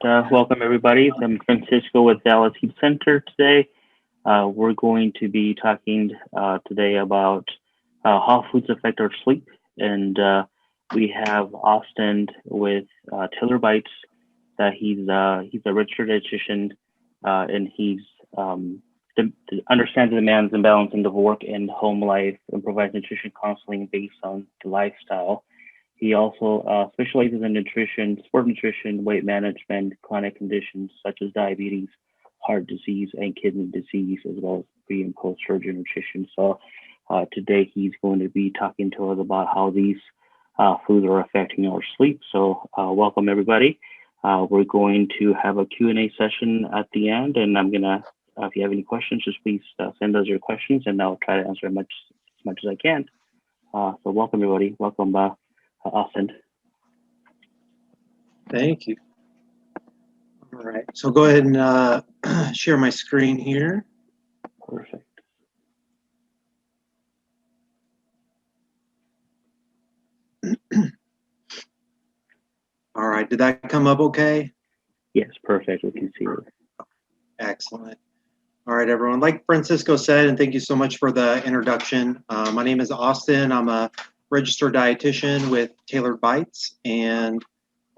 Welcome everybody. I'm Francisco with Dallas Heat Center today. We're going to be talking today about how foods affect our sleep. And we have Austin with Taylor Bites. He's a registered dietitian and he's understands the demands and balancing of work and home life and provides nutrition counseling based on the lifestyle. He also specializes in nutrition, sport nutrition, weight management, chronic conditions such as diabetes, heart disease, and kidney disease, as well as pre and post surgery nutrition. So today he's going to be talking to us about how these foods are affecting our sleep. So welcome everybody. We're going to have a Q&A session at the end, and I'm gonna, if you have any questions, just please send us your questions, and I'll try to answer as much as I can. So welcome everybody. Welcome. Austin. Thank you. All right, so go ahead and share my screen here. Perfect. All right, did that come up okay? Yes, perfect. We can see it. Excellent. All right, everyone. Like Francisco said, and thank you so much for the introduction. My name is Austin. I'm a registered dietitian with Taylor Bites, and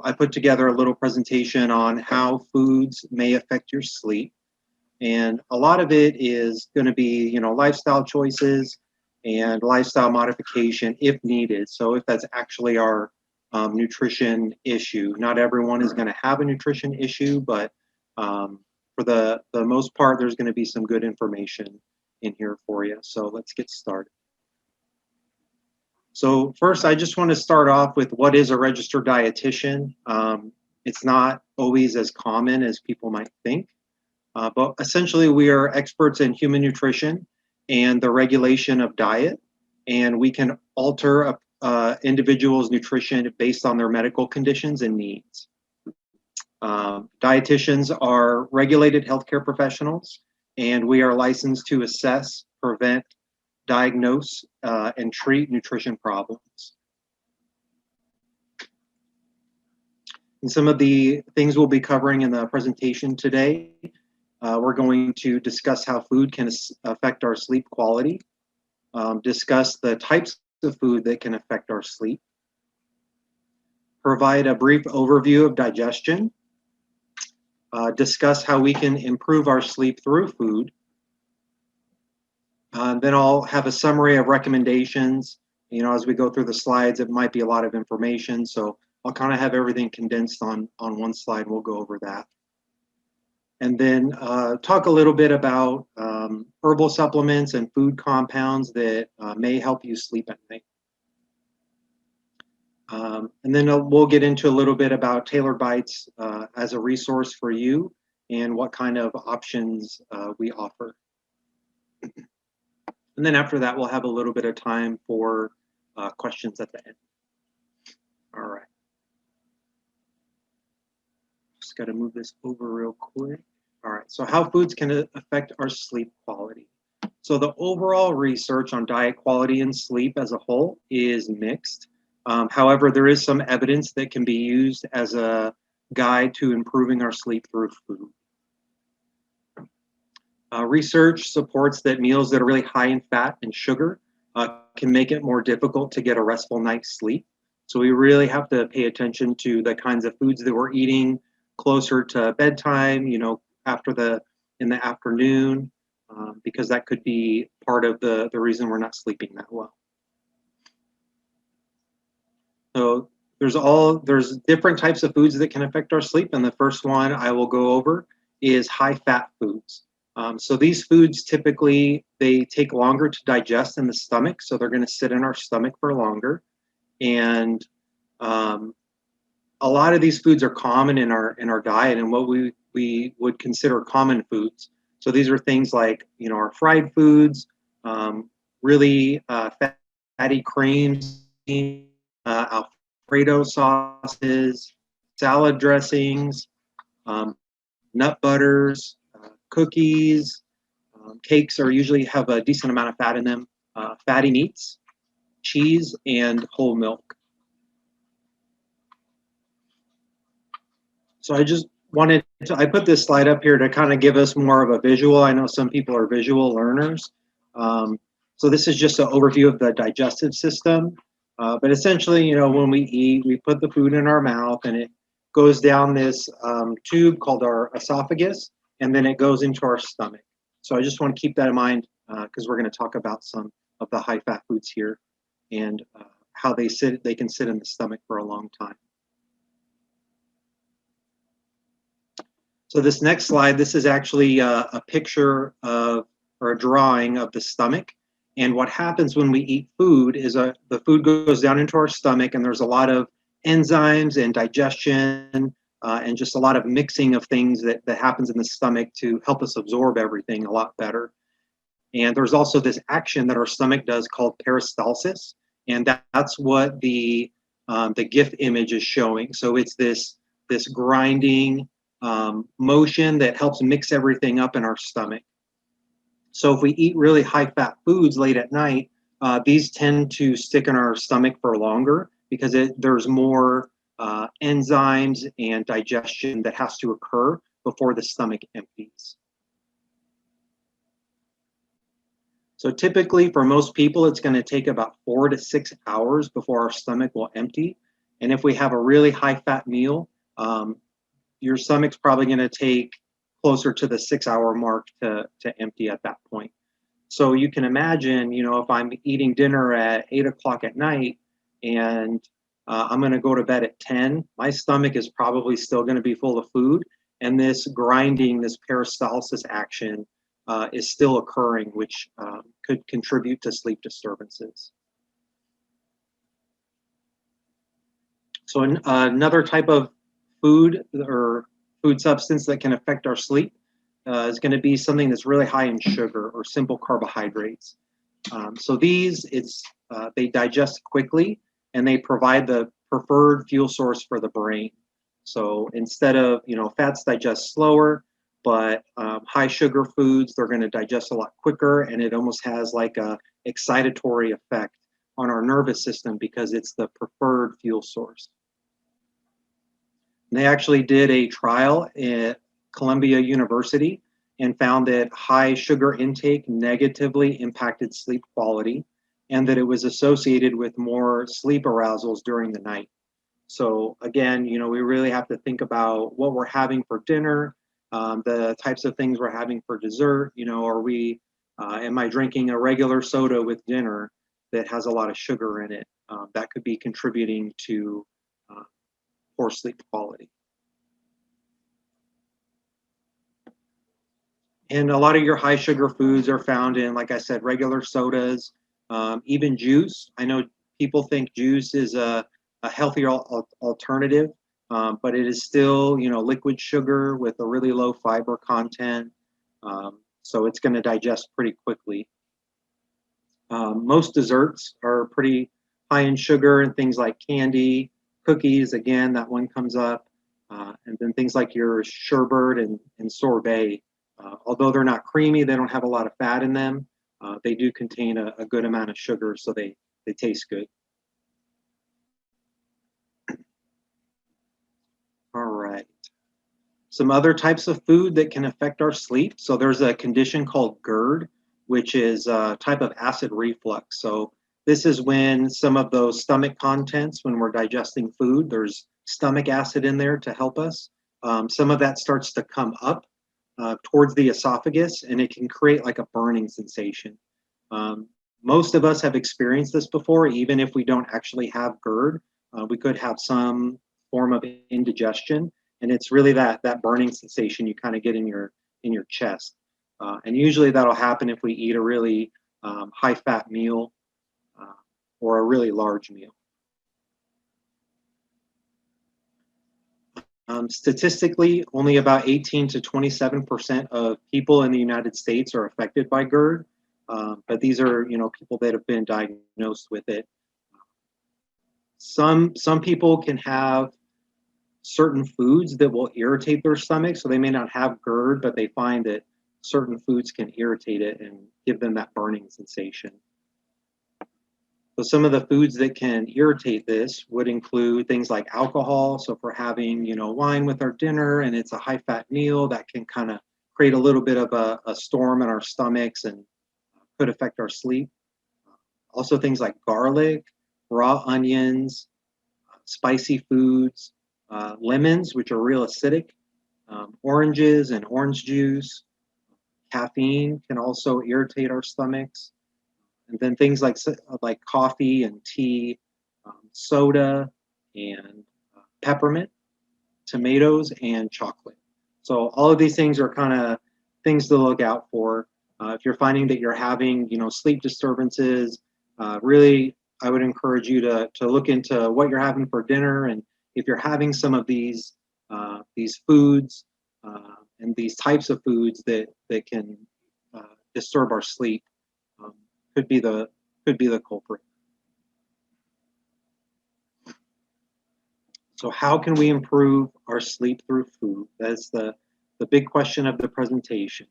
I put together a little presentation on how foods may affect your sleep. And a lot of it is going to be, lifestyle choices and lifestyle modification if needed. So if that's actually our nutrition issue, not everyone is going to have a nutrition issue, but for the most part, there's going to be some good information in here for you. So let's get started. So first, I just want to start off with what is a registered dietitian. It's not always as common as people might think, but essentially we are experts in human nutrition and the regulation of diet, and we can alter individual's nutrition based on their medical conditions and needs. Dietitians are regulated healthcare professionals, and we are licensed to assess, prevent, diagnose, and treat nutrition problems. And some of the things we'll be covering in the presentation today, we're going to discuss how food can affect our sleep quality, discuss the types of food that can affect our sleep, provide a brief overview of digestion, discuss how we can improve our sleep through food. Then I'll have a summary of recommendations. As we go through the slides, it might be a lot of information, so I'll kind of have everything condensed on one slide. We'll go over that. And then talk a little bit about herbal supplements and food compounds that may help you sleep at night. And then we'll get into a little bit about Taylor Bites as a resource for you and what kind of options we offer. And then after that, we'll have a little bit of time for questions at the end. All right. Just got to move this over real quick. All right, so how foods can affect our sleep quality. So the overall research on diet quality and sleep as a whole is mixed. However, there is some evidence that can be used as a guide to improving our sleep through food. Research supports that meals that are really high in fat and sugar can make it more difficult to get a restful night's sleep. So we really have to pay attention to the kinds of foods that we're eating closer to bedtime, in the afternoon, because that could be part of the reason we're not sleeping that well. So there's different types of foods that can affect our sleep, and the first one I will go over is high-fat foods. So these foods typically, they take longer to digest in the stomach, so they're going to sit in our stomach for longer. And a lot of these foods are common in our diet and what we would consider common foods. So these are things like, our fried foods, really fatty creams, Alfredo sauces, salad dressings, nut butters, cookies, cakes are usually have a decent amount of fat in them, fatty meats, cheese, and whole milk. So I just I put this slide up here to kind of give us more of a visual. I know some people are visual learners. So this is just an overview of the digestive system. But essentially, when we eat, we put the food in our mouth and it goes down this tube called our esophagus, and then it goes into our stomach. So I just want to keep that in mind because we're going to talk about some of the high-fat foods here and how they can sit in the stomach for a long time. So this next slide, this is actually a picture of, or a drawing of the stomach. And what happens when we eat food is the food goes down into our stomach, and there's a lot of enzymes and digestion and just a lot of mixing of things that happens in the stomach to help us absorb everything a lot better. And there's also this action that our stomach does called peristalsis, and that's what the GIF image is showing. So it's this grinding motion that helps mix everything up in our stomach. So if we eat really high-fat foods late at night, these tend to stick in our stomach for longer because there's more enzymes and digestion that has to occur before the stomach empties. So typically for most people, it's going to take about 4 to 6 hours before our stomach will empty. And if we have a really high-fat meal, your stomach's probably going to take closer to the 6-hour mark to empty at that point. So you can imagine, if I'm eating dinner at 8 o'clock at night and I'm going to go to bed at 10, my stomach is probably still going to be full of food. And this grinding, this peristalsis action is still occurring, which could contribute to sleep disturbances. So another type of food or food substance that can affect our sleep is going to be something that's really high in sugar or simple carbohydrates. So these, they digest quickly and they provide the preferred fuel source for the brain. So instead of, fats digest slower, but high sugar foods, they're going to digest a lot quicker, and it almost has like a excitatory effect on our nervous system because it's the preferred fuel source. And they actually did a trial at Columbia University and found that high sugar intake negatively impacted sleep quality and that it was associated with more sleep arousals during the night. So again, we really have to think about what we're having for dinner, the types of things we're having for dessert. Am I drinking a regular soda with dinner that has a lot of sugar in it? That could be contributing to poor sleep quality. And a lot of your high sugar foods are found in, like I said, regular sodas, even juice. I know people think juice is a healthier alternative, but it is still, liquid sugar with a really low fiber content. So it's going to digest pretty quickly. Most desserts are pretty high in sugar, and things like candy, cookies, again, that one comes up. And then things like your sherbet and sorbet. Although they're not creamy, they don't have a lot of fat in them. They do contain a good amount of sugar, so they taste good. All right. Some other types of food that can affect our sleep. So there's a condition called GERD, which is a type of acid reflux. So this is when some of those stomach contents, when we're digesting food, there's stomach acid in there to help us. Some of that starts to come up towards the esophagus, and it can create like a burning sensation. Most of us have experienced this before, even if we don't actually have GERD. We could have some form of indigestion, and it's really that burning sensation you kind of get in your chest. And usually that'll happen if we eat a really high-fat meal or a really large meal. Statistically, only about 18 to 27% of people in the United States are affected by GERD, but these are people that have been diagnosed with it. Some people can have certain foods that will irritate their stomach, so they may not have GERD, but they find that certain foods can irritate it and give them that burning sensation. So some of the foods that can irritate this would include things like alcohol. So if we're having, wine with our dinner and it's a high-fat meal, that can kind of create a little bit of a storm in our stomachs and could affect our sleep. Also things like garlic, raw onions, spicy foods, lemons, which are real acidic, oranges and orange juice. Caffeine can also irritate our stomachs. And then things like coffee and tea, soda, and peppermint, tomatoes, and chocolate. So all of these things are kind of things to look out for. If you're finding that you're having, sleep disturbances, really, I would encourage you to look into what you're having for dinner, and if you're having some of these foods and these types of foods that can disturb our sleep, could be the culprit. So how can we improve our sleep through food? That's the big question of the presentation.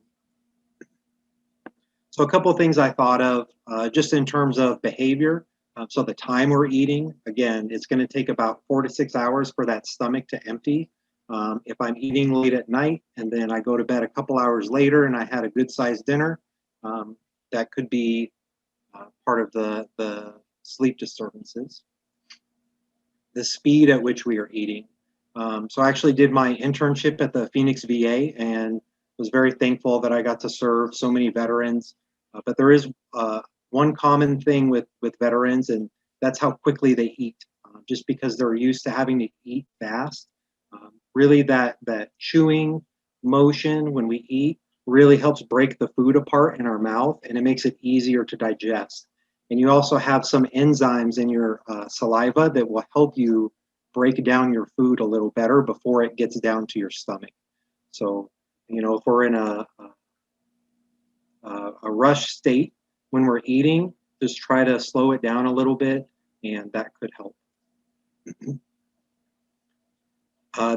So a couple of things I thought of just in terms of behavior. So the time we're eating, again, it's going to take about 4 to 6 hours for that stomach to empty. If I'm eating late at night and then I go to bed a couple hours later and I had a good sized dinner, that could be part of the sleep disturbances. The speed at which we are eating. So I actually did my internship at the Phoenix VA and was very thankful that I got to serve so many veterans. But there is one common thing with veterans, and that's how quickly they eat. Just because they're used to having to eat fast. Really that chewing motion when we eat really helps break the food apart in our mouth, and it makes it easier to digest. And you also have some enzymes in your saliva that will help you break down your food a little better before it gets down to your stomach. So, if we're in a rush state when we're eating, just try to slow it down a little bit, and that could help.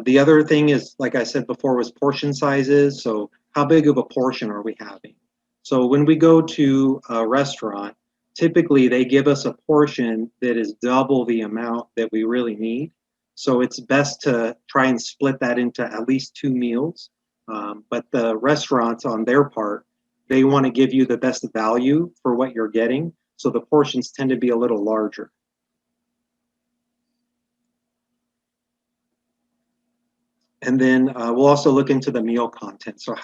The other thing is, like I said before, was portion sizes. So how big of a portion are we having? So when we go to a restaurant, typically they give us a portion that is double the amount that we really need. So it's best to try and split that into at least 2 meals. But the restaurants on their part, they want to give you the best value for what you're getting. So the portions tend to be a little larger. And then we'll also look into the meal content. So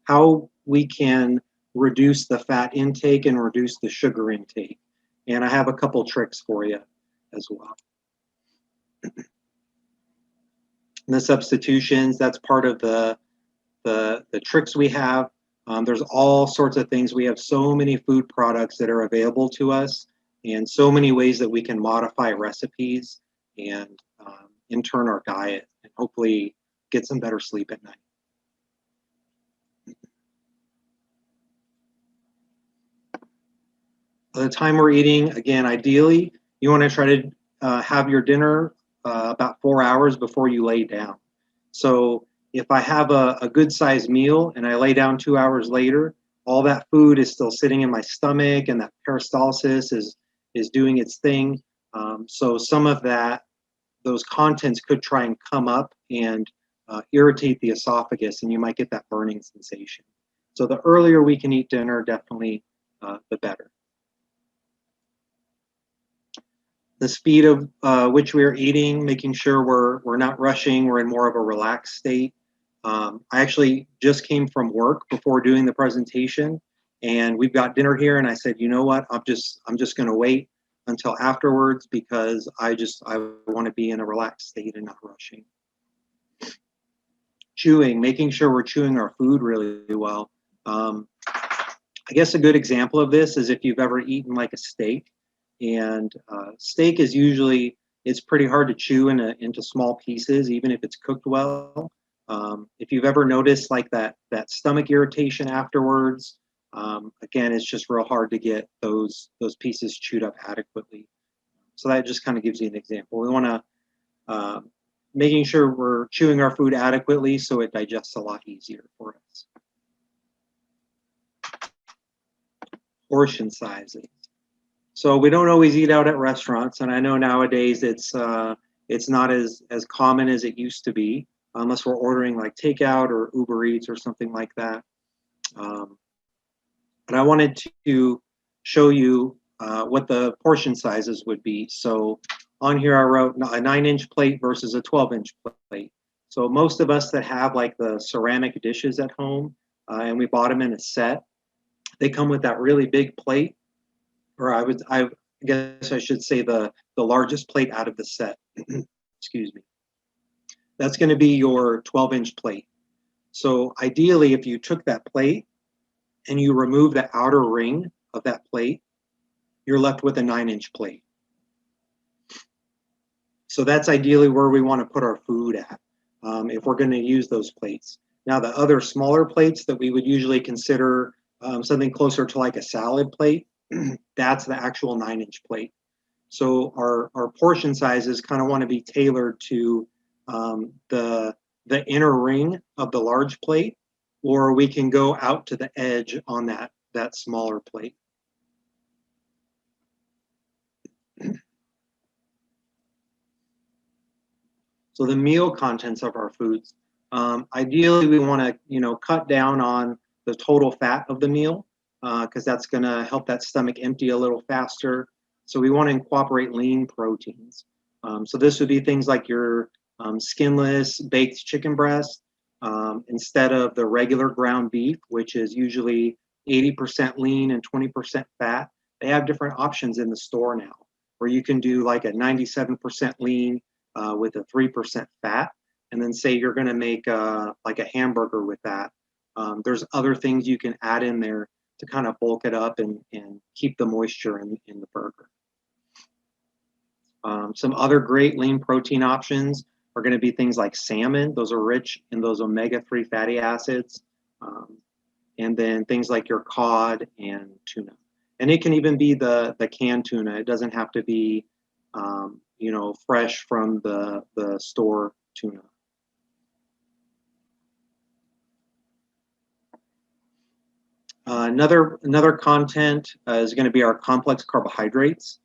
how we can reduce the fat intake and reduce the sugar intake. And I have a couple tricks for you as well. And the substitutions, that's part of the tricks we have. There's all sorts of things. We have so many food products that are available to us and so many ways that we can modify recipes and in turn our diet and hopefully get some better sleep at night. By the time we're eating, again, ideally, you want to try to have your dinner about 4 hours before you lay down. So if I have a good sized meal and I lay down 2 hours later, all that food is still sitting in my stomach and that peristalsis is doing its thing. So some of those contents could try and come up and irritate the esophagus, and you might get that burning sensation. So the earlier we can eat dinner, definitely the better. The speed of which we are eating, making sure we're not rushing, we're in more of a relaxed state. I actually just came from work before doing the presentation, and we've got dinner here, and I said, you know what, I'm just going to wait until afterwards because I want to be in a relaxed state and not rushing. Chewing, making sure we're chewing our food really well. I guess a good example of this is if you've ever eaten like a steak, and steak is usually, it's pretty hard to chew into small pieces, even if it's cooked well. If you've ever noticed like that stomach irritation afterwards, again, it's just real hard to get those pieces chewed up adequately. So that just kind of gives you an example. We want to making sure we're chewing our food adequately so it digests a lot easier for us. Portion sizes. So we don't always eat out at restaurants, and I know nowadays it's not as common as it used to be, unless we're ordering like takeout or Uber Eats or something like that. Um, but I wanted to show you what the portion sizes would be. So on here I wrote a 9-inch plate versus a 12-inch plate. So most of us that have like the ceramic dishes at home, and we bought them in a set, they come with that really big plate, or I guess I should say the largest plate out of the set. Excuse me. That's going to be your 12-inch plate. So ideally, if you took that plate and you remove the outer ring of that plate, you're left with a 9-inch plate. So that's ideally where we want to put our food at, if we're going to use those plates. Now, the other smaller plates that we would usually consider something closer to like a salad plate, that's the actual 9-inch plate. So our portion sizes kind of want to be tailored to the inner ring of the large plate, or we can go out to the edge on that smaller plate. So the meal contents of our foods, ideally we want to cut down on the total fat of the meal, because that's going to help that stomach empty a little faster. So we want to incorporate lean proteins. So this would be things like your skinless baked chicken breast, instead of the regular ground beef, which is usually 80% lean and 20% fat. They have different options in the store now, where you can do like a 97% lean with a 3% fat, and then say you're going to make like a hamburger with that. There's other things you can add in there to kind of bulk it up and keep the moisture in the burger. Some other great lean protein options are going to be things like salmon. Those are rich in those omega-3 fatty acids. And then things like your cod and tuna. And it can even be the canned tuna. It doesn't have to be fresh from the store tuna. Another content is going to be our complex carbohydrates.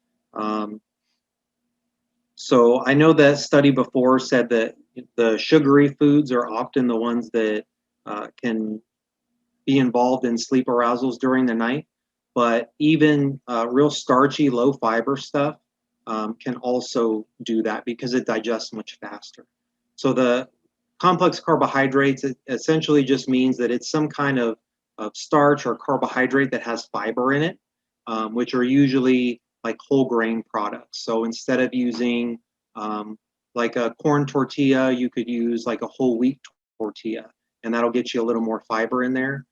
So I know that study before said that the sugary foods are often the ones that can be involved in sleep arousals during the night, but even real starchy, low fiber stuff can also do that because it digests much faster. So the complex carbohydrates, it essentially just means that it's some kind of starch or carbohydrate that has fiber in it, which are usually like whole grain products. So instead of using like a corn tortilla, you could use like a whole wheat tortilla, and that'll get you a little more fiber in there.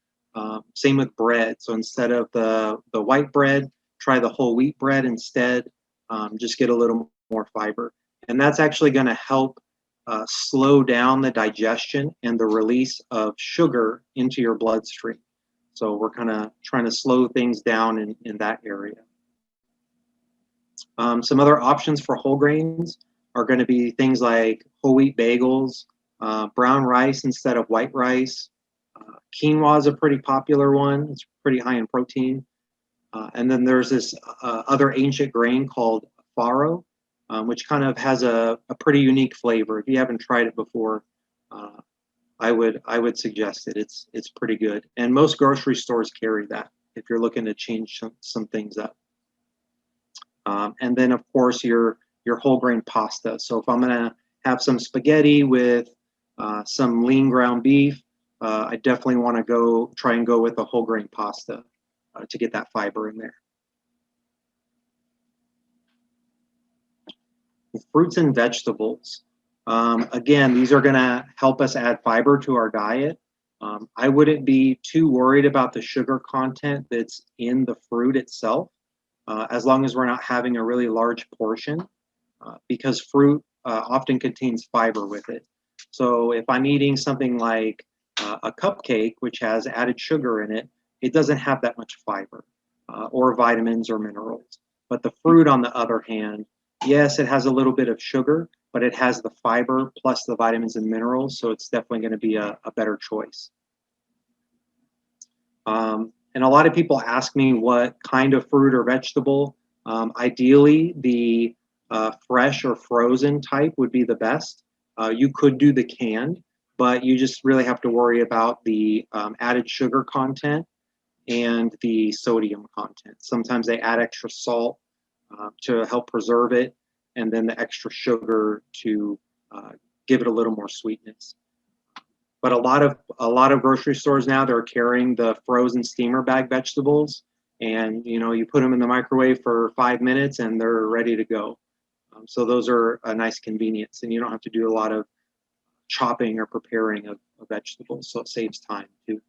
Same with bread. So instead of the white bread, try the whole wheat bread instead. Just get a little more fiber. And that's actually going to help slow down the digestion and the release of sugar into your bloodstream. So we're kind of trying to slow things down in that area. Some other options for whole grains are going to be things like whole wheat bagels, brown rice instead of white rice. Quinoa is a pretty popular one. It's pretty high in protein. And then there's this other ancient grain called farro, which kind of has a pretty unique flavor. If you haven't tried it before, I would suggest it. It's pretty good. And most grocery stores carry that if you're looking to change some things up. And then of course your whole grain pasta. So if I'm gonna have some spaghetti with some lean ground beef, I definitely want to try and go with a whole grain pasta to get that fiber in there. Fruits and vegetables. Again, these are going to help us add fiber to our diet. I wouldn't be too worried about the sugar content that's in the fruit itself, as long as we're not having a really large portion, because fruit often contains fiber with it. So if I'm eating something like a cupcake, which has added sugar in it, it doesn't have that much fiber or vitamins or minerals. But the fruit, on the other hand, yes, it has a little bit of sugar, but it has the fiber plus the vitamins and minerals, so it's definitely going to be a better choice. And a lot of people ask me what kind of fruit or vegetable Ideally, the fresh or frozen type would be the best. You could do the canned, but you just really have to worry about the added sugar content and the sodium content. Sometimes they add extra salt to help preserve it, and then the extra sugar to give it a little more sweetness. But a lot of grocery stores now, they're carrying the frozen steamer bag vegetables, and you put them in the microwave for 5 minutes and they're ready to go. So those are a nice convenience, and you don't have to do a lot of chopping or preparing of vegetables, so it saves time too.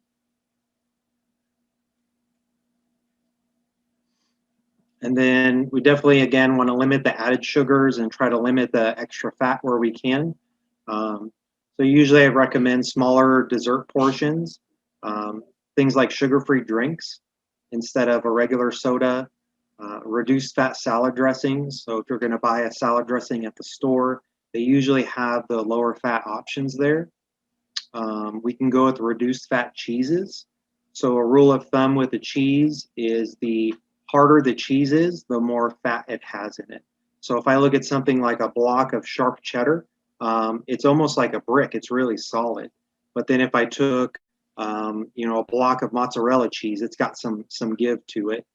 And then we definitely, again, want to limit the added sugars and try to limit the extra fat where we can. So usually I recommend smaller dessert portions, things like sugar-free drinks instead of a regular soda, reduced fat salad dressings. So if you're going to buy a salad dressing at the store, they usually have the lower fat options there. We can go with reduced fat cheeses. So a rule of thumb with the cheese is the harder the cheese is, the more fat it has in it. So if I look at something like a block of sharp cheddar, it's almost like a brick. It's really solid. But then if I took, a block of mozzarella cheese, it's got some give to it.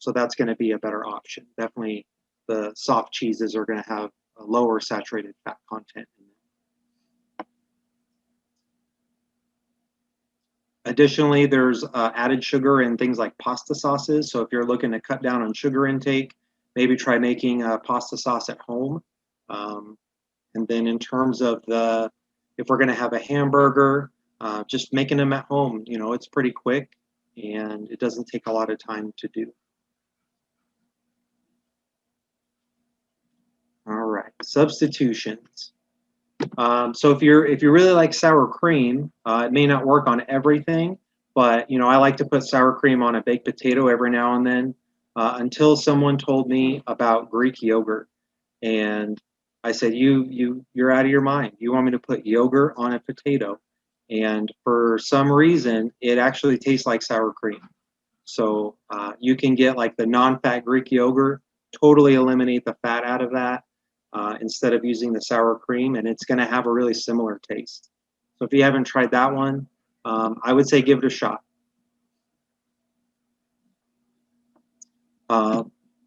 So that's going to be a better option. Definitely, the soft cheeses are going to have a lower saturated fat content in them. Additionally, there's added sugar in things like pasta sauces. So if you're looking to cut down on sugar intake, maybe try making a pasta sauce at home. And then in terms of if we're going to have a hamburger, just making them at home, it's pretty quick and it doesn't take a lot of time to do. All right, substitutions. So if you really like sour cream, it may not work on everything, but I like to put sour cream on a baked potato every now and then. Until someone told me about Greek yogurt, and I said, you're out of your mind. You want me to put yogurt on a potato? And for some reason, it actually tastes like sour cream. So you can get like the non-fat Greek yogurt, totally eliminate the fat out of that. Instead of using the sour cream, and it's going to have a really similar taste. So if you haven't tried that one, I would say give it a shot.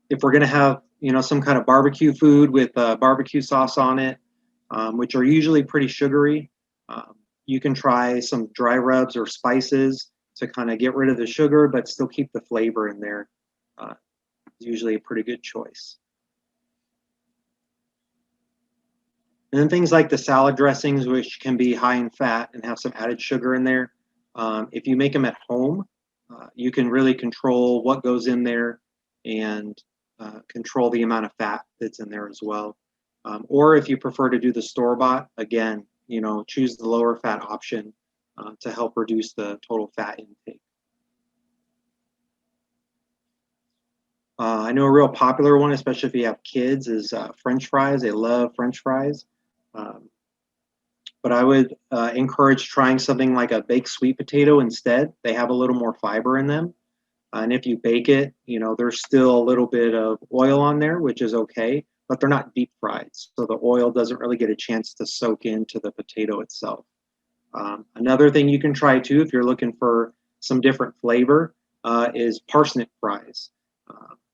If we're going to have some kind of barbecue food with barbecue sauce on it, which are usually pretty sugary, you can try some dry rubs or spices to kind of get rid of the sugar but still keep the flavor in there. It's usually a pretty good choice. And then things like the salad dressings, which can be high in fat and have some added sugar in there. If you make them at home, you can really control what goes in there and control the amount of fat that's in there as well. Or if you prefer to do the store-bought, again, choose the lower fat option to help reduce the total fat intake. I know a real popular one, especially if you have kids, is French fries. They love French fries. But I would encourage trying something like a baked sweet potato instead. They have a little more fiber in them. And if you bake it, there's still a little bit of oil on there, which is okay, but they're not deep fried. So the oil doesn't really get a chance to soak into the potato itself. Another thing you can try too, if you're looking for some different flavor, is parsnip fries.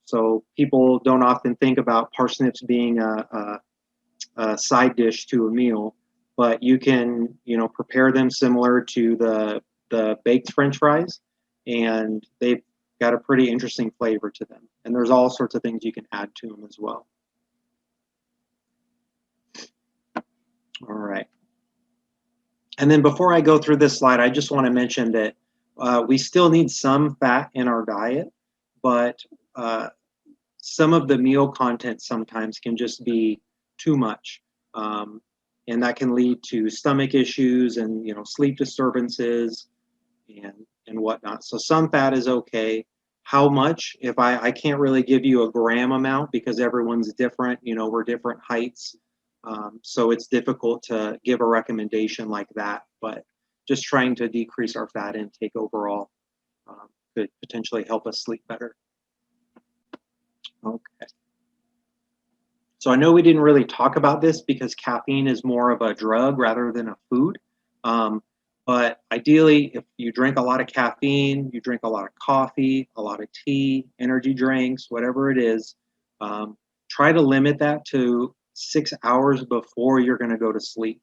So people don't often think about parsnips being a side dish to a meal, but you can prepare them similar to the baked French fries, and they've got a pretty interesting flavor to them. And there's all sorts of things you can add to them as well. All right. And then before I go through this slide, I just want to mention that we still need some fat in our diet, but some of the meal content sometimes can just be too much. And that can lead to stomach issues and sleep disturbances and whatnot. So some fat is okay. How much? If I can't really give you a gram amount because everyone's different. We're different heights, so it's difficult to give a recommendation like that. But just trying to decrease our fat intake overall could potentially help us sleep better. Okay. So I know we didn't really talk about this because caffeine is more of a drug rather than a food. Um, but ideally, if you drink a lot of caffeine, you drink a lot of coffee, a lot of tea, energy drinks, whatever it is, um, try to limit that to 6 hours before you're going to go to sleep.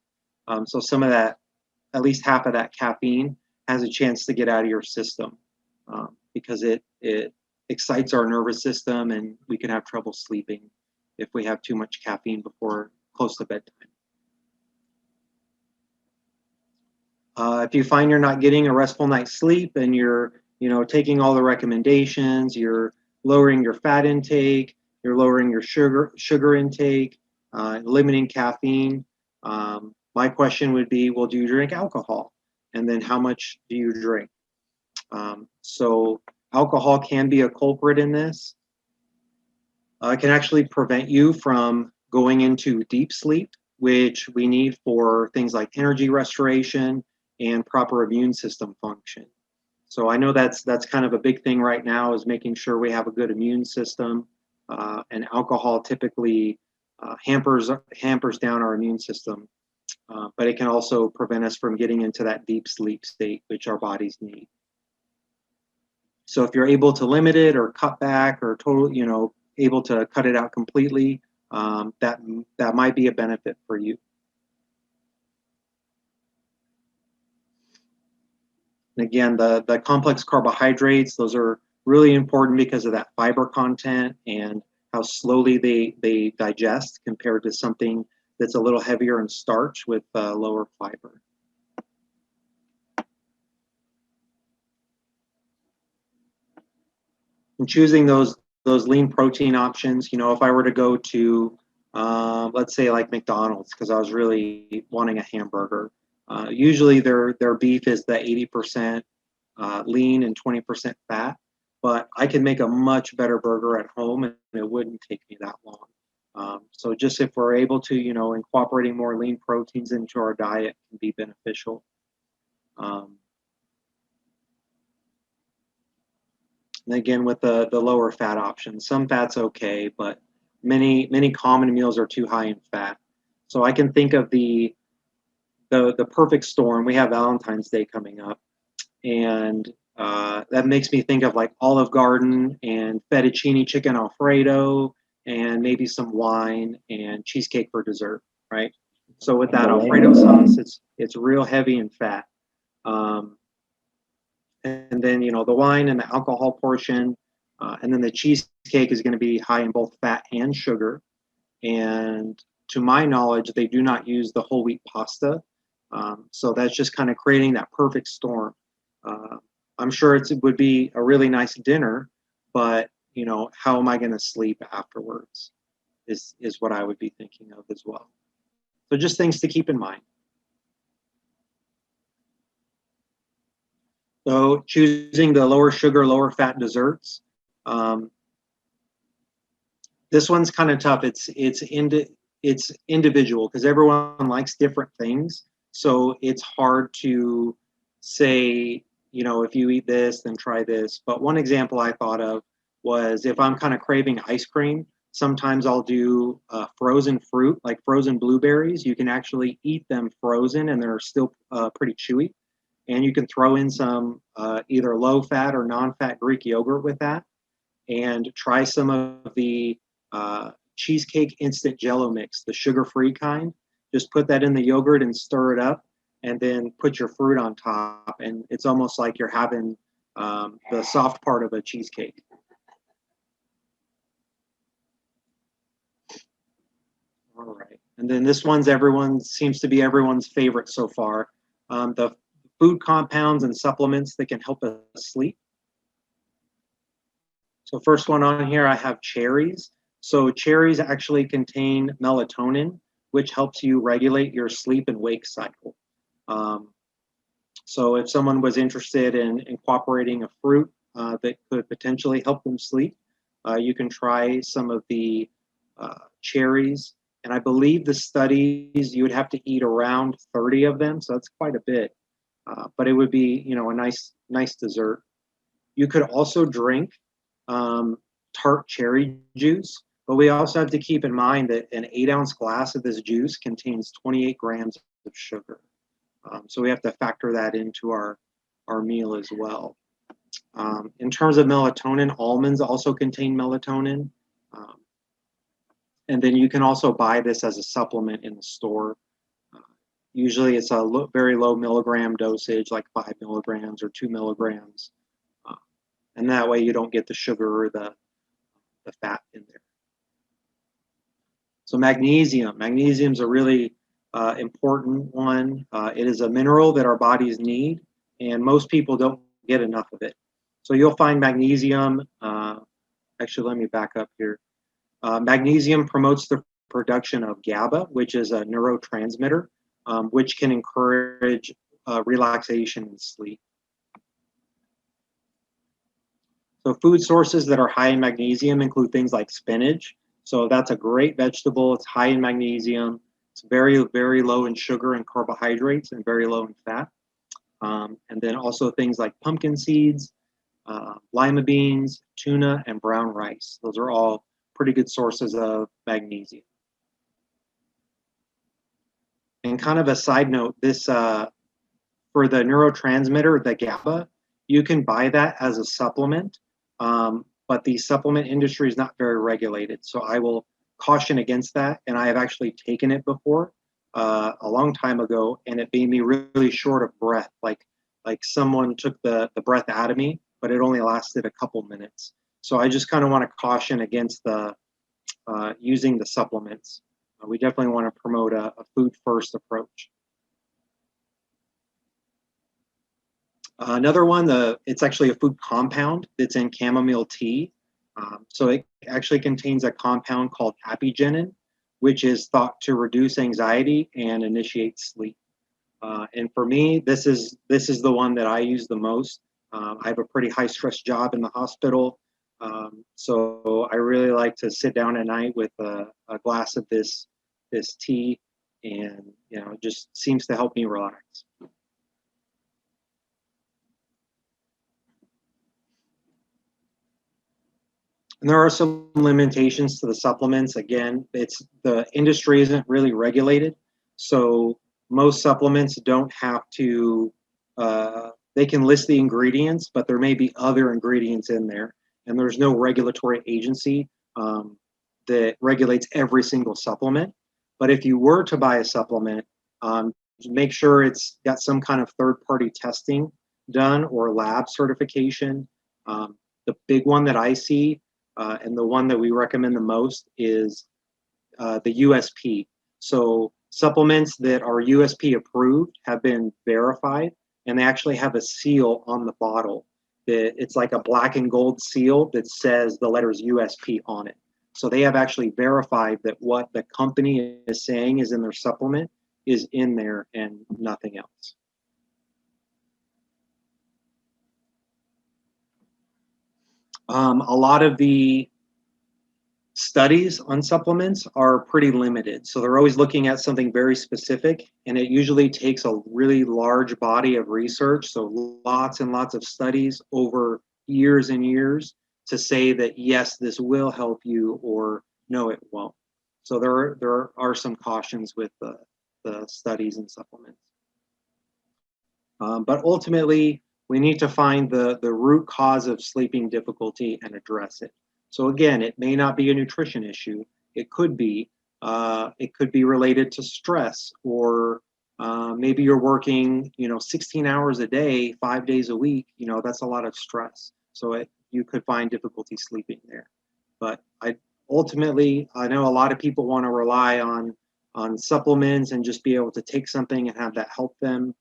So some of that, at least half of that caffeine, has a chance to get out of your system because it excites our nervous system and we can have trouble sleeping if we have too much caffeine before close to bedtime. If you find you're not getting a restful night's sleep and you're, taking all the recommendations, you're lowering your fat intake, you're lowering your sugar intake, limiting caffeine. My question would be, well, do you drink alcohol? And then how much do you drink? So alcohol can be a culprit in this. It can actually prevent you from going into deep sleep, which we need for things like energy restoration and proper immune system function. So I know that's kind of a big thing right now is making sure we have a good immune system, and alcohol typically hampers down our immune system, but it can also prevent us from getting into that deep sleep state, which our bodies need. So if you're able to limit it or cut back or able to cut it out completely, that might be a benefit for you. And again, the complex carbohydrates, those are really important because of that fiber content and how slowly they digest compared to something that's a little heavier in starch with lower fiber. And choosing those lean protein options, if I were to go to, let's say like McDonald's, because I was really wanting a hamburger, usually their beef is the 80% lean and 20% fat, but I can make a much better burger at home and it wouldn't take me that long. So just if we're able to, incorporating more lean proteins into our diet can be beneficial. And again, with the lower fat options, some fat's okay, but many common meals are too high in fat. So I can think of the perfect storm. We have Valentine's Day coming up, and that makes me think of like Olive Garden and fettuccine chicken Alfredo, and maybe some wine and cheesecake for dessert, right? So with that Alfredo sauce, it's real heavy in fat. And then the wine and the alcohol portion, and then the cheesecake is going to be high in both fat and sugar. And to my knowledge, they do not use the whole wheat pasta, so that's just kind of creating that perfect storm. I'm sure it would be a really nice dinner, but how am I going to sleep afterwards? Is what I would be thinking of as well. So just things to keep in mind. So choosing the lower sugar, lower fat desserts. This one's kind of tough. It's individual because everyone likes different things. So it's hard to say, if you eat this, then try this. But one example I thought of was if I'm kind of craving ice cream, sometimes I'll do frozen fruit, like frozen blueberries. You can actually eat them frozen and they're still pretty chewy. And you can throw in some either low-fat or non-fat Greek yogurt with that, and try some of the cheesecake instant Jello mix, the sugar-free kind. Just put that in the yogurt and stir it up, and then put your fruit on top, and it's almost like you're having the soft part of a cheesecake. All right, and then this one's seems to be everyone's favorite so far. The food compounds and supplements that can help us sleep. So first one on here, I have cherries. So cherries actually contain melatonin, which helps you regulate your sleep and wake cycle. So if someone was interested in incorporating a fruit that could potentially help them sleep, you can try some of the cherries. And I believe the studies, you would have to eat around 30 of them, so that's quite a bit. But it would be, a nice dessert. You could also drink tart cherry juice. But we also have to keep in mind that an 8-ounce glass of this juice contains 28 grams of sugar. So we have to factor that into our meal as well. In terms of melatonin, almonds also contain melatonin. And then you can also buy this as a supplement in the store. Usually it's a very low milligram dosage, like 5 milligrams or 2 milligrams. And that way you don't get the sugar or the fat in there. So magnesium. Magnesium is a really important one. It is a mineral that our bodies need, and most people don't get enough of it. So you'll find magnesium, actually let me back up here. Magnesium promotes the production of GABA, which is a neurotransmitter, which can encourage relaxation and sleep. So food sources that are high in magnesium include things like spinach. So that's a great vegetable. It's high in magnesium. It's very, very low in sugar and carbohydrates and very low in fat. And then also things like pumpkin seeds, lima beans, tuna, and brown rice. Those are all pretty good sources of magnesium. And kind of a side note, this for the neurotransmitter, the GABA, you can buy that as a supplement, but the supplement industry is not very regulated. So I will caution against that. And I have actually taken it before a long time ago, and it made me really short of breath. Like someone took the breath out of me, but it only lasted a couple minutes. So I just kind of want to caution against the using the supplements. We definitely want to promote a food first approach. Another one, it's actually a food compound that's in chamomile tea. So it actually contains a compound called apigenin, which is thought to reduce anxiety and initiate sleep. And for me, this is the one that I use the most. I have a pretty high stress job in the hospital. So I really like to sit down at night with a glass of this tea, and it just seems to help me relax. And there are some limitations to the supplements. Again, the industry isn't really regulated, so most supplements don't have to. They can list the ingredients, but there may be other ingredients in there, and there's no regulatory agency that regulates every single supplement. But if you were to buy a supplement, make sure it's got some kind of third-party testing done or lab certification. The big one that I see, and the one that we recommend the most, is the USP. So supplements that are USP approved have been verified, and they actually have a seal on the bottle. It's like a black and gold seal that says the letters USP on it. So they have actually verified that what the company is saying is in their supplement is in there and nothing else. A lot of the studies on supplements are pretty limited. So they're always looking at something very specific, and it usually takes a really large body of research. So lots and lots of studies over years and years to say that, yes, this will help you, or no, it won't. So there are some cautions with the studies and supplements. But ultimately, we need to find the root cause of sleeping difficulty and address it. So again, it may not be a nutrition issue. It could be related to stress, or maybe you're working 16 hours a day, 5 days a week. That's a lot of stress. So you could find difficulty sleeping there. But ultimately, I know a lot of people want to rely on supplements and just be able to take something and have that help them.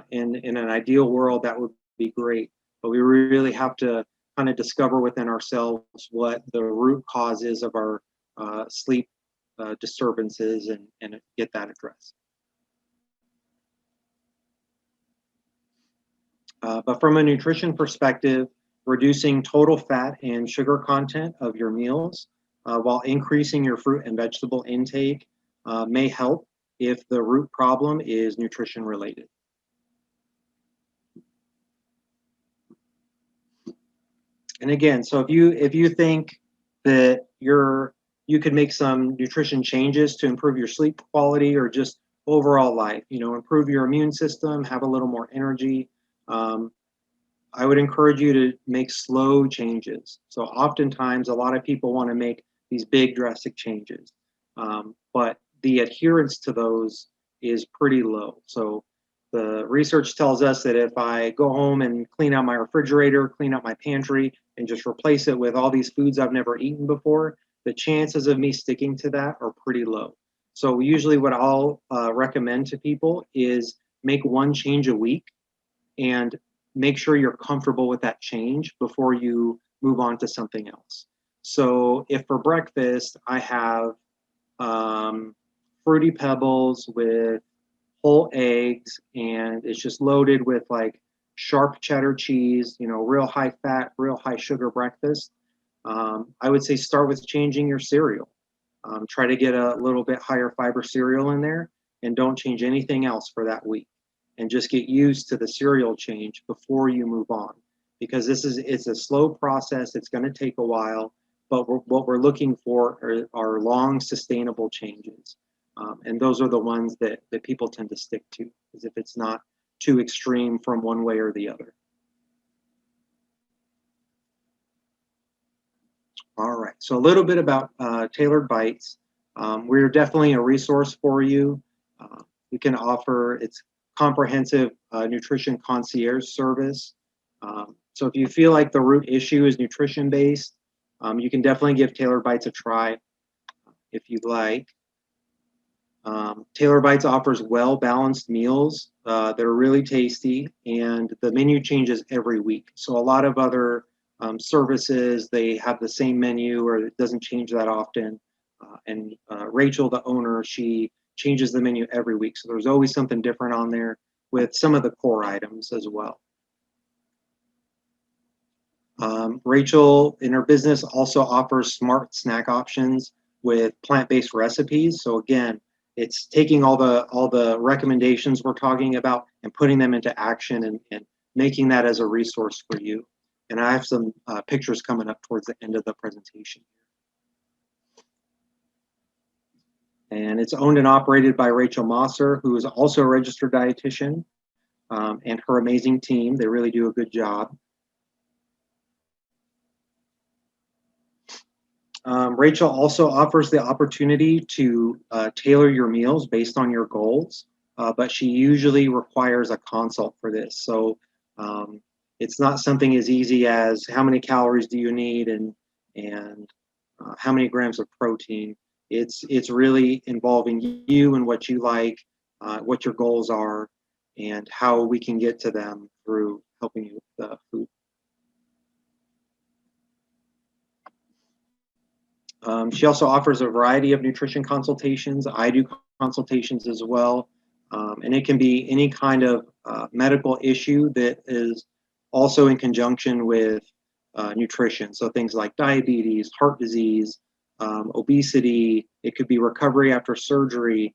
In an ideal world, that would be great. But we really have to kind of discover within ourselves what the root cause is of our sleep disturbances and get that addressed. But from a nutrition perspective, reducing total fat and sugar content of your meals while increasing your fruit and vegetable intake may help if the root problem is nutrition related. And again, so if you think that you could make some nutrition changes to improve your sleep quality or just overall life, improve your immune system, have a little more energy. I would encourage you to make slow changes. So oftentimes a lot of people want to make these big drastic changes, but the adherence to those is pretty low. So the research tells us that if I go home and clean out my refrigerator, clean out my pantry, and just replace it with all these foods I've never eaten before, the chances of me sticking to that are pretty low. So usually what I'll recommend to people is make one change a week and make sure you're comfortable with that change before you move on to something else. So if for breakfast I have Fruity Pebbles with whole eggs and it's just loaded with like sharp cheddar cheese, real high fat, real high sugar breakfast, I would say start with changing your cereal. Try to get a little bit higher fiber cereal in there and don't change anything else for that week. And just get used to the cereal change before you move on, because it's a slow process. It's going to take a while, but what we're looking for are long, sustainable changes. And those are the ones that people tend to stick to, as if it's not too extreme from one way or the other. All right, so a little bit about Tailored Bites. We're definitely a resource for you. We can offer its comprehensive nutrition concierge service. So if you feel like the root issue is nutrition based, you can definitely give Tailored Bites a try if you'd like. Tailored Bites offers well-balanced meals that are really tasty, and the menu changes every week. So a lot of other services, they have the same menu or it doesn't change that often. And Rachel, the owner, she changes the menu every week. So there's always something different on there with some of the core items as well. Rachel, in her business, also offers smart snack options with plant-based recipes. So again, it's taking all the recommendations we're talking about and putting them into action and making that as a resource for you. And I have some pictures coming up towards the end of the presentation. And it's owned and operated by Rachel Mosser, who is also a registered dietitian, and her amazing team. They really do a good job. Rachel also offers the opportunity to tailor your meals based on your goals, but she usually requires a consult for this. So it's not something as easy as how many calories do you need and how many grams of protein. It's really involving you and what you like, what your goals are, and how we can get to them through helping you with the food. She also offers a variety of nutrition consultations. I do consultations as well. And it can be any kind of medical issue that is also in conjunction with nutrition. So things like diabetes, heart disease, obesity, it could be recovery after surgery,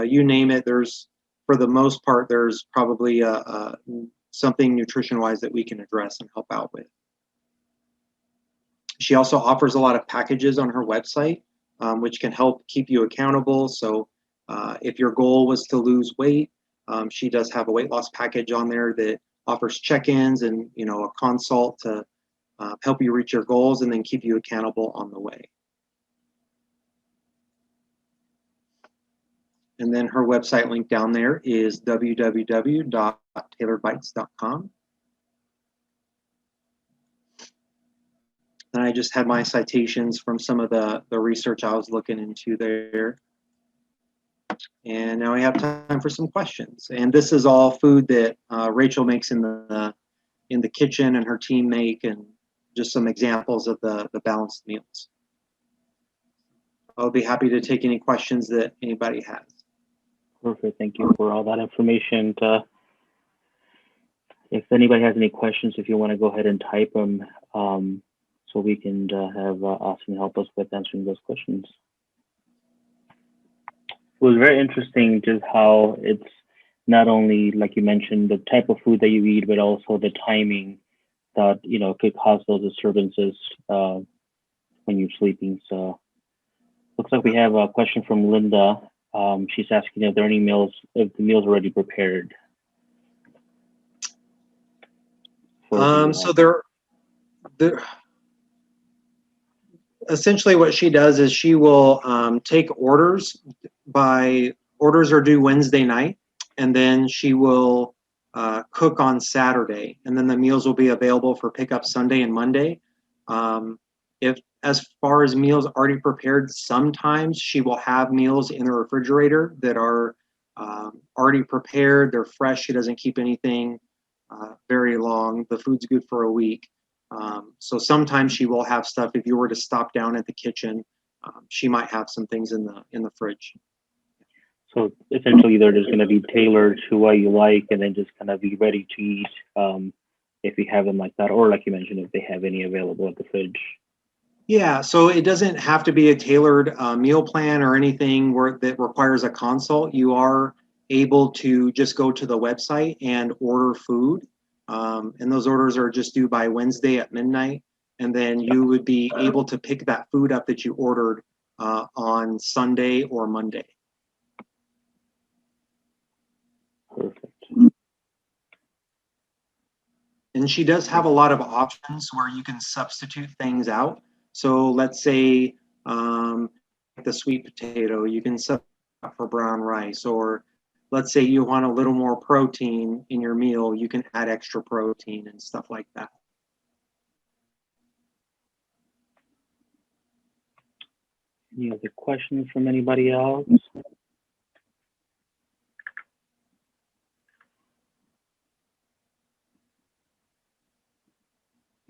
you name it. For the most part, there's probably something nutrition-wise that we can address and help out with. She also offers a lot of packages on her website, which can help keep you accountable. So if your goal was to lose weight, she does have a weight loss package on there that offers check-ins and a consult to help you reach your goals and then keep you accountable on the way. And then her website link down there is www.tailoredbites.com. And I just had my citations from some of the research I was looking into there. And now we have time for some questions. And this is all food that Rachel makes in the kitchen and her team make, and just some examples of the balanced meals. I'll be happy to take any questions that anybody has. Perfect. Thank you for all that information. If anybody has any questions, if you want to go ahead and type them, so we can have Austin help us with answering those questions. It was very interesting just how it's not only, like you mentioned, the type of food that you eat, but also the timing that, could cause those disturbances when when you're sleeping. So looks like we have a question from Linda. She's asking if there are any meals, if the meal's already prepared. So there, essentially what she does is she will take orders. Orders are due Wednesday night, and then she will cook on Saturday, and then the meals will be available for pickup Sunday and Monday. If as far as meals already prepared, sometimes she will have meals in the refrigerator that are already prepared. They're fresh. She doesn't keep anything very long. The food's good for a week. So sometimes she will have stuff. If you were to stop down at the kitchen, she might have some things in the fridge. So essentially, they're just going to be tailored to what you like, and then just kind of be ready to eat if you have them like that, or like you mentioned, if they have any available at the fridge. Yeah, so it doesn't have to be a tailored meal plan or anything that requires a consult. You are able to just go to the website and order food. And those orders are just due by Wednesday at midnight. And then you would be able to pick that food up that you ordered on Sunday or Monday. Perfect. And she does have a lot of options where you can substitute things out. So let's say the sweet potato, you can substitute for brown rice, or let's say you want a little more protein in your meal, you can add extra protein and stuff like that. Any other questions from anybody else?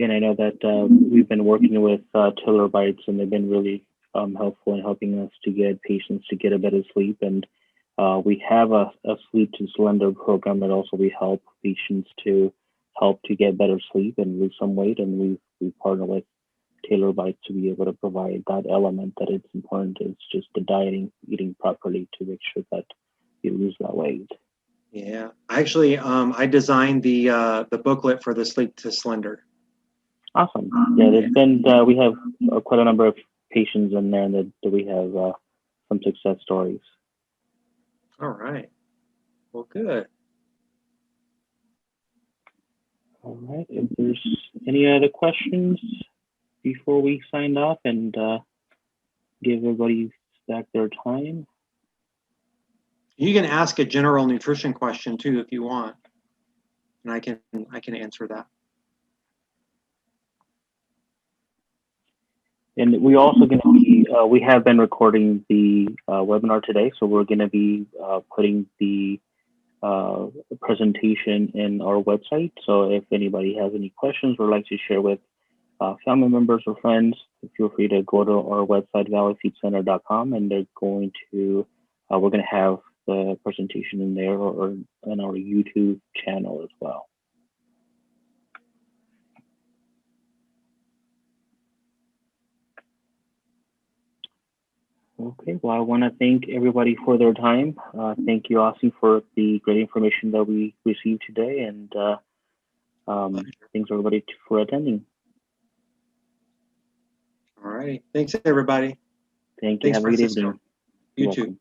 And I know that we've been working with Taylor Bites, and they've been really helpful in helping us to get patients to get a better sleep. And we have a sleep to slender program that also we help patients to help to get better sleep and lose some weight. And we partner with Taylor Bites to be able to provide that element that it's important. It's just the dieting, eating properly to make sure that you lose that weight. Yeah, actually, I designed the booklet for the Sleep to Slender. Awesome. Yeah, there's been we have quite a number of patients in there that we have some success stories. All right. Well, good. All right. If there's any other questions before we sign off and give everybody back their time. You can ask a general nutrition question too if you want, and I can answer that. And we also going to be, we have been recording the webinar today, so we're going to be putting the presentation in our website. So if anybody has any questions or like to share with family members or friends, feel free to go to our website, valleyfeedcenter.com, and they're going to, we're going to have the presentation in there or on our YouTube channel as well. Okay, well, I want to thank everybody for their time. Thank you, Austin, for the great information that we received today, and thanks everybody for attending. All right. Thanks, everybody. Thank you. Thanks, Have a good Francisco. evening. You too.